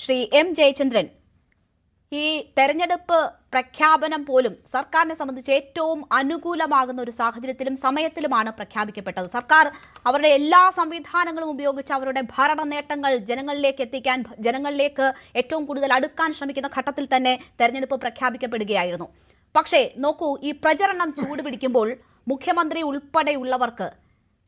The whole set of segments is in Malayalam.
ശ്രീ എം ജയചന്ദ്രൻ, ഈ തെരഞ്ഞെടുപ്പ് പ്രഖ്യാപനം പോലും സർക്കാരിനെ സംബന്ധിച്ച് ഏറ്റവും അനുകൂലമാകുന്ന ഒരു സാഹചര്യത്തിലും സമയത്തിലുമാണ് പ്രഖ്യാപിക്കപ്പെട്ടത്. സർക്കാർ അവരുടെ എല്ലാ സംവിധാനങ്ങളും ഉപയോഗിച്ച് അവരുടെ ഭരണ നേട്ടങ്ങൾ ജനങ്ങളിലേക്ക് എത്തിക്കാൻ, ജനങ്ങളിലേക്ക് ഏറ്റവും കൂടുതൽ അടുക്കാൻ ശ്രമിക്കുന്ന ഘട്ടത്തിൽ തന്നെ തെരഞ്ഞെടുപ്പ് പ്രഖ്യാപിക്കപ്പെടുകയായിരുന്നു. പക്ഷേ നോക്കൂ, ഈ പ്രചരണം ചൂടുപിടിക്കുമ്പോൾ മുഖ്യമന്ത്രി ഉൾപ്പെടെയുള്ളവർക്ക്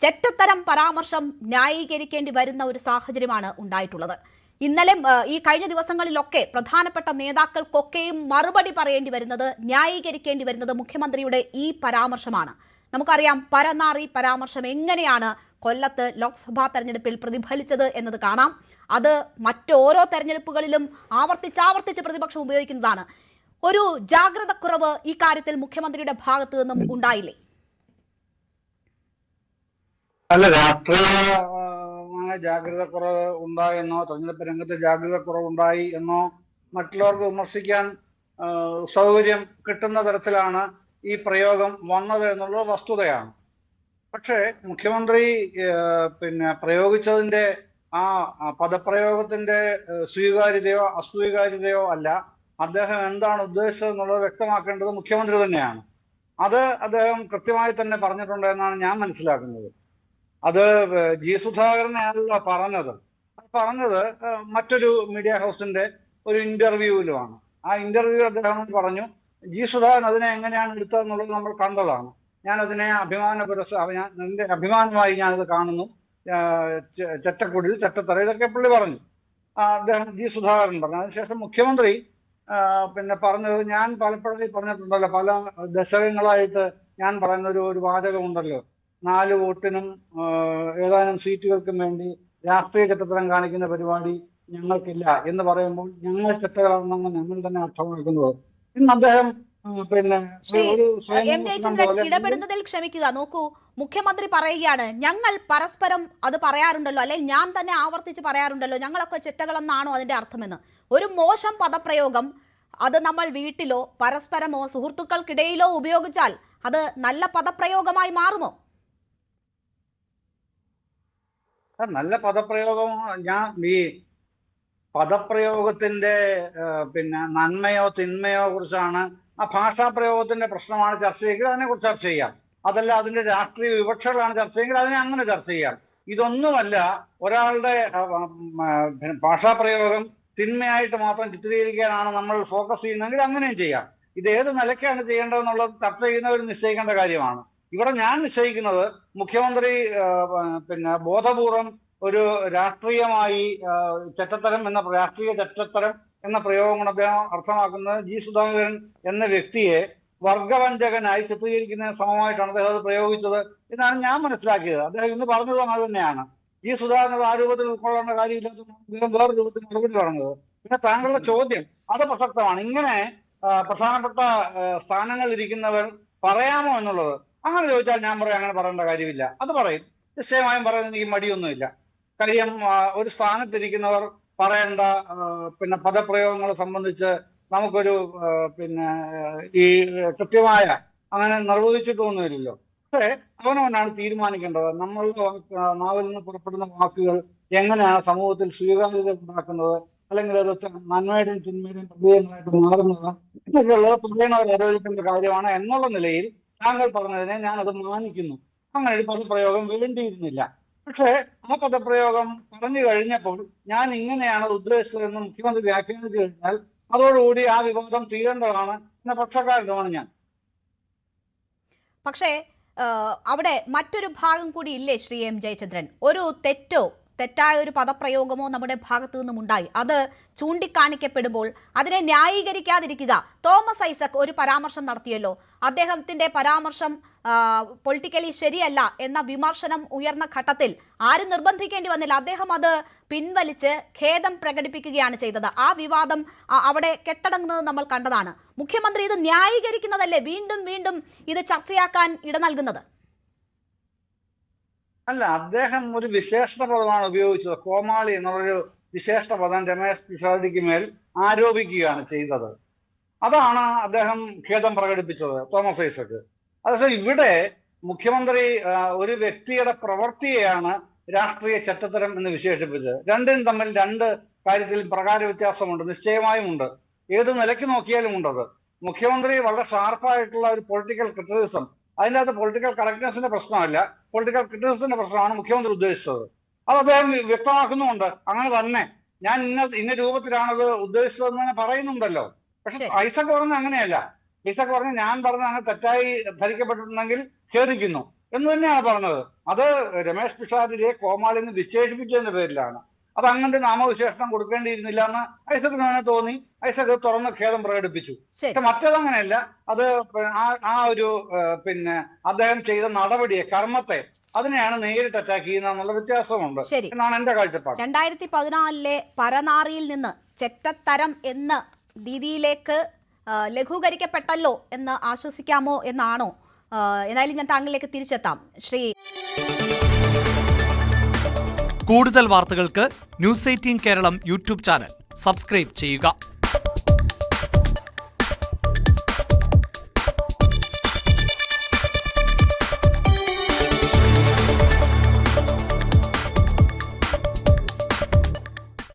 ചെറ്റത്തരം പരാമർശം ന്യായീകരിക്കേണ്ടി വരുന്ന ഒരു സാഹചര്യമാണ് ഉണ്ടായിട്ടുള്ളത്. ഇന്നലെ ഈ കഴിഞ്ഞ ദിവസങ്ങളിലൊക്കെ പ്രധാനപ്പെട്ട നേതാക്കൾക്കൊക്കെയും മറുപടി പറയേണ്ടി വരുന്നത്, ന്യായീകരിക്കേണ്ടി വരുന്നത് മുഖ്യമന്ത്രിയുടെ ഈ പരാമർശമാണ്. നമുക്കറിയാം പരനാറി പരാമർശം എങ്ങനെയാണ് കൊല്ലത്ത് ലോക്സഭാ തെരഞ്ഞെടുപ്പിൽ പ്രതിഫലിച്ചത് എന്നത് കാണാം. അത് മറ്റോരോ തെരഞ്ഞെടുപ്പുകളിലും ആവർത്തിച്ച് പ്രതിപക്ഷം ഉപയോഗിക്കുന്നതാണ്. ഒരു ജാഗ്രതക്കുറവ് ഈ കാര്യത്തിൽ മുഖ്യമന്ത്രിയുടെ ഭാഗത്തു നിന്നും ഉണ്ടായില്ലേ? അല്ല, രാഷ്ട്രീയമായ ജാഗ്രത കുറവ് ഉണ്ടായെന്നോ തെരഞ്ഞെടുപ്പ് രംഗത്ത് ജാഗ്രത കുറവുണ്ടായി എന്നോ മറ്റുള്ളവർക്ക് വിമർശിക്കാൻ സൗകര്യം കിട്ടുന്ന തരത്തിലാണ് ഈ പ്രയോഗം വന്നത് എന്നുള്ളത് വസ്തുതയാണ്. പക്ഷേ മുഖ്യമന്ത്രി പ്രയോഗിച്ചതിന്റെ ആ പദപ്രയോഗത്തിന്റെ സ്വീകാര്യതയോ അസ്വീകാര്യതയോ അല്ല, അദ്ദേഹം എന്താണ് ഉദ്ദേശിച്ചത് എന്നുള്ളത് വ്യക്തമാക്കേണ്ടത് മുഖ്യമന്ത്രി തന്നെയാണ്. അത് അദ്ദേഹം കൃത്യമായി തന്നെ പറഞ്ഞിട്ടുണ്ട് എന്നാണ് ഞാൻ മനസ്സിലാക്കുന്നത്. അത് ജി സുധാകരനെയല്ല പറഞ്ഞത് മറ്റൊരു മീഡിയ ഹൗസിന്റെ ഒരു ഇന്റർവ്യൂവിലുമാണ്. ആ ഇന്റർവ്യൂ അദ്ദേഹം പറഞ്ഞു, ജി സുധാകരൻ അതിനെ എങ്ങനെയാണ് എടുത്തതെന്നുള്ളത് നമ്മൾ കണ്ടതാണ്. ഞാൻ അതിനെ എന്റെ അഭിമാനമായി ഞാനത് കാണുന്നു. ചെറ്റക്കുടിൽ ചെറ്റത്തറ ഇതൊക്കെ പുള്ളി പറഞ്ഞു, അദ്ദേഹം ജി സുധാകരൻ പറഞ്ഞു. അതിനുശേഷം മുഖ്യമന്ത്രി പറഞ്ഞത് ഞാൻ പലപ്പോഴും പറഞ്ഞിട്ടുണ്ടല്ലോ, പല ദശകങ്ങളായിട്ട് ഞാൻ പറയുന്ന ഒരു വാചകമുണ്ടല്ലോ, 4 വോട്ടിനും ഏതാനും സീറ്റുകൾക്കും വേണ്ടി രാഷ്ട്രീയ ചെറ്റത്തരം കാണിക്കുന്ന പരിപാടി ഞങ്ങൾക്കില്ല എന്ന് പറയുമ്പോൾ ഞങ്ങൾ ചെറ്റകളാണെന്നാണ് ഞങ്ങൾ തന്നെ അർത്ഥമാക്കുന്നത്. ഇന്ന് അദ്ദേഹം ഇടപെടുന്നതിൽ ക്ഷമിക്കുക. നോക്കൂ, മുഖ്യമന്ത്രി പറയുകയാണ്, ഞങ്ങൾ പരസ്പരം അത് പറയാറുണ്ടല്ലോ, അല്ലെങ്കിൽ ഞാൻ തന്നെ ആവർത്തിച്ച് പറയാറുണ്ടല്ലോ, ഞങ്ങളൊക്കെ ചെറ്റകളെന്നാണോ അതിന്റെ അർത്ഥമെന്ന്. ഒരു മോശം പദപ്രയോഗം അത് നമ്മൾ വീട്ടിലോ പരസ്പരമോ സുഹൃത്തുക്കൾക്കിടയിലോ ഉപയോഗിച്ചാൽ അത് നല്ല പദപ്രയോഗമായി മാറുമോ? നല്ല പദപ്രയോഗം, ഈ പദപ്രയോഗത്തിന്റെ നന്മയോ തിന്മയോ കുറിച്ചാണ്, ആ ഭാഷാപ്രയോഗത്തിന്റെ പ്രശ്നമാണ് ചർച്ച ചെയ്യുക, അതിനെ കുറിച്ച് ചർച്ച ചെയ്യാം. അതല്ല അതിന്റെ രാഷ്ട്രീയ വിവക്ഷകളാണ് ചർച്ച ചെയ്യുക, അതിനെ അങ്ങനെ ചർച്ച ചെയ്യാം. ഇതൊന്നുമല്ല ഒരാളുടെ ഭാഷാപ്രയോഗം തിന്മയായിട്ട് മാത്രം ചിത്രീകരിക്കാനാണ് നമ്മൾ ഫോക്കസ് ചെയ്യുന്നതെങ്കിൽ അങ്ങനെയും ചെയ്യാം. ഇത് ഏത് നിലയ്ക്കാണ് ചെയ്യേണ്ടതെന്നുള്ളത് ചർച്ച ചെയ്യുന്നവർ നിശ്ചയിക്കേണ്ട കാര്യമാണ്. ഇവിടെ ഞാൻ നിശ്ചയിക്കുന്നത് മുഖ്യമന്ത്രി ബോധപൂർവം ഒരു രാഷ്ട്രീയമായി രാഷ്ട്രീയ ചെറ്റത്തരം എന്ന പ്രയോഗം അദ്ദേഹം അർത്ഥമാക്കുന്നത് ജി സുധാകരൻ എന്ന വ്യക്തിയെ വർഗവഞ്ചകനായി ചിത്രീകരിക്കുന്നതിന് സമമായിട്ടാണ് അദ്ദേഹം അത് പ്രയോഗിച്ചത് എന്നാണ് ഞാൻ മനസ്സിലാക്കിയത്. അദ്ദേഹം ഇന്ന് പറഞ്ഞത് അത് തന്നെയാണ്. ജി സുധാകരൻ ആ രൂപത്തിൽ ഉൾക്കൊള്ളേണ്ട കാര്യമില്ലാത്ത അദ്ദേഹം വേറെ രൂപത്തിൽ മറുപടി പറഞ്ഞത്. പിന്നെ താങ്കളുടെ ചോദ്യം അത് പ്രസക്തമാണ്. ഇങ്ങനെ പ്രധാനപ്പെട്ട സ്ഥാനങ്ങളിൽ ഇരിക്കുന്നവർ പറയാമോ എന്നുള്ളത്, അങ്ങനെ ചോദിച്ചാൽ ഞാൻ പറയാം അങ്ങനെ പറയേണ്ട കാര്യമില്ല. അത് പറയും, നിശ്ചയമായും പറയുന്നത് എനിക്ക് മടിയൊന്നുമില്ല. കാര്യം ഒരു സ്ഥാനത്തിരിക്കുന്നവർ പറയേണ്ട പദപ്രയോഗങ്ങളെ സംബന്ധിച്ച് നമുക്കൊരു ഈ കൃത്യമായ അങ്ങനെ നിർവഹിച്ചിട്ടൊന്നുമില്ലല്ലോ. പക്ഷേ അവനവനാണ് തീരുമാനിക്കേണ്ടത്. നമ്മളുടെ നാവിൽ നിന്ന് പുറപ്പെടുന്ന വാക്കുകൾ എങ്ങനെയാണ് സമൂഹത്തിൽ സ്വീകാര്യത ഉണ്ടാക്കുന്നത്, അല്ലെങ്കിൽ ഒരു നന്മയുടെയും തിന്മയുടെയും പ്രതീകങ്ങളായിട്ട് മാറുന്നത് എന്നൊക്കെയുള്ളത് പറയുന്നവർ ആലോചിക്കേണ്ട കാര്യമാണ്. എന്നുള്ള നിലയിൽ താങ്കൾ പറഞ്ഞതിനെ ഞാൻ അത് മാനിക്കുന്നു. അങ്ങനെ ഒരു പദപ്രയോഗം വേണ്ടിയിരുന്നില്ല. പക്ഷേ ആ പദപ്രയോഗം പറഞ്ഞു കഴിഞ്ഞപ്പോൾ ഞാൻ ഇങ്ങനെയാണ് ഉദ്ദേശിച്ചതെന്ന് മുഖ്യമന്ത്രി വ്യാഖ്യാനിച്ചു കഴിഞ്ഞാൽ അതോടുകൂടി ആ വിവാദം തീരേണ്ടതാണ് എന്ന പക്ഷക്കാരനുമാണ് ഞാൻ. പക്ഷേ അവിടെ മറ്റൊരു ഭാഗം കൂടി ഇല്ലേ ശ്രീ എം ജയചന്ദ്രൻ? ഒരു തെറ്റായ ഒരു പദപ്രയോഗമോ നമ്മുടെ ഭാഗത്തു നിന്നും ഉണ്ടായി, അത് ചൂണ്ടിക്കാണിക്കപ്പെടുമ്പോൾ അതിനെ ന്യായീകരിക്കാതിരിക്കുക. തോമസ് ഐസക് ഒരു പരാമർശം നടത്തിയല്ലോ, അദ്ദേഹത്തിന്റെ പരാമർശം പൊളിറ്റിക്കലി ശരിയല്ല എന്ന വിമർശനം ഉയർന്ന ഘട്ടത്തിൽ ആരും നിർബന്ധിക്കേണ്ടി വന്നില്ല, അദ്ദേഹം അത് പിൻവലിച്ച് ഖേദം പ്രകടിപ്പിക്കുകയാണ് ചെയ്തത്. ആ വിവാദം അവിടെ കെട്ടടങ്ങുന്നത് നമ്മൾ കണ്ടതാണ്. മുഖ്യമന്ത്രി ഇത് ന്യായീകരിക്കുന്നതല്ലേ വീണ്ടും വീണ്ടും ഇത് ചർച്ചയാക്കാൻ ഇട നൽകുന്നത്? അല്ല, അദ്ദേഹം ഒരു വിശേഷണ പദമാണ് ഉപയോഗിച്ചത്. കോമാളി എന്നുള്ളൊരു വിശേഷണ പദം രമേശ് പിഷാരടിക്ക് മേൽ ആരോപിക്കുകയാണ് ചെയ്തത്. അതാണ് അദ്ദേഹം ഖേദം പ്രകടിപ്പിച്ചത്, തോമസ് ഐസക്. അതേസമയം ഇവിടെ മുഖ്യമന്ത്രി ഒരു വ്യക്തിയുടെ പ്രവൃത്തിയെയാണ് രാഷ്ട്രീയ ചെറ്റത്തരം എന്ന് വിശേഷിപ്പിച്ചത്. രണ്ടിനും തമ്മിൽ 2 കാര്യത്തിൽ പ്രകാര വ്യത്യാസമുണ്ട്, നിശ്ചയമായും ഉണ്ട്. ഏത് നിലയ്ക്ക് നോക്കിയാലും ഉണ്ടത്. മുഖ്യമന്ത്രി വളരെ ഷാർപ്പായിട്ടുള്ള ഒരു പൊളിറ്റിക്കൽ ക്രിറ്റിസിസം, അതിൻ്റെ അകത്ത് പൊളിറ്റിക്കൽ കറക്റ്റ്നെസിന്റെ പ്രശ്നമല്ല, പൊളിറ്റിക്കൽ ക്രിറ്റിസിസത്തിന്റെ പ്രശ്നമാണ് മുഖ്യമന്ത്രി ഉദ്ദേശിച്ചത്. അത് അദ്ദേഹം വ്യക്തമാക്കുന്നുമുണ്ട്. അങ്ങനെ തന്നെ ഞാൻ ഇന്ന രൂപത്തിലാണത് ഉദ്ദേശിച്ചതെന്ന് തന്നെ പറയുന്നുണ്ടല്ലോ. പക്ഷെ ഐസക് പറഞ്ഞ അങ്ങനെയല്ല. ഐസക് പറഞ്ഞ ഞാൻ പറഞ്ഞ അങ്ങനെ തെറ്റായി ധരിക്കപ്പെട്ടിട്ടുണ്ടെങ്കിൽ ഖേദിക്കുന്നു എന്ന് തന്നെയാണ് പറഞ്ഞത്. അത് രമേശ് പിഷാരടിയെ കോമാളിന്ന് വിശേഷിപ്പിച്ചതിന്റെ പേരിലാണ്. അത് അങ്ങനത്തെ നാമവിശേഷണം കൊടുക്കേണ്ടിയിരുന്നില്ല എന്ന് ഐസക്കിന് തന്നെ തോന്നി. ഐസക് തുറന്ന് ഖേദം പ്രകടിപ്പിച്ചു. പക്ഷെ മറ്റേതങ്ങനെയല്ല. അത് ആ ഒരു അദ്ദേഹം ചെയ്ത നടപടിയെ, കർമ്മത്തെ, അതിനെയാണ് നേരിട്ട് അറ്റാക്ക് ചെയ്യുന്നതെന്നുള്ള വ്യത്യാസമുണ്ട് എന്നാണ് എന്റെ കാഴ്ചപ്പാട്. 2014 പരനാറിയിൽ നിന്ന് ചെറ്റത്തരം എന്ന രീതിയിലേക്ക് ലഘൂകരിക്കപ്പെട്ടല്ലോ എന്ന് ആശ്വസിക്കാമോ എന്നാണോ? എന്നാലും ഞാൻ താങ്കളിലേക്ക് തിരിച്ചെത്താം. ശ്രീ, കൂടുതൽ വാർത്തകൾക്ക് news 18 Keralam YouTube channel subscribe ചെയ്യുക.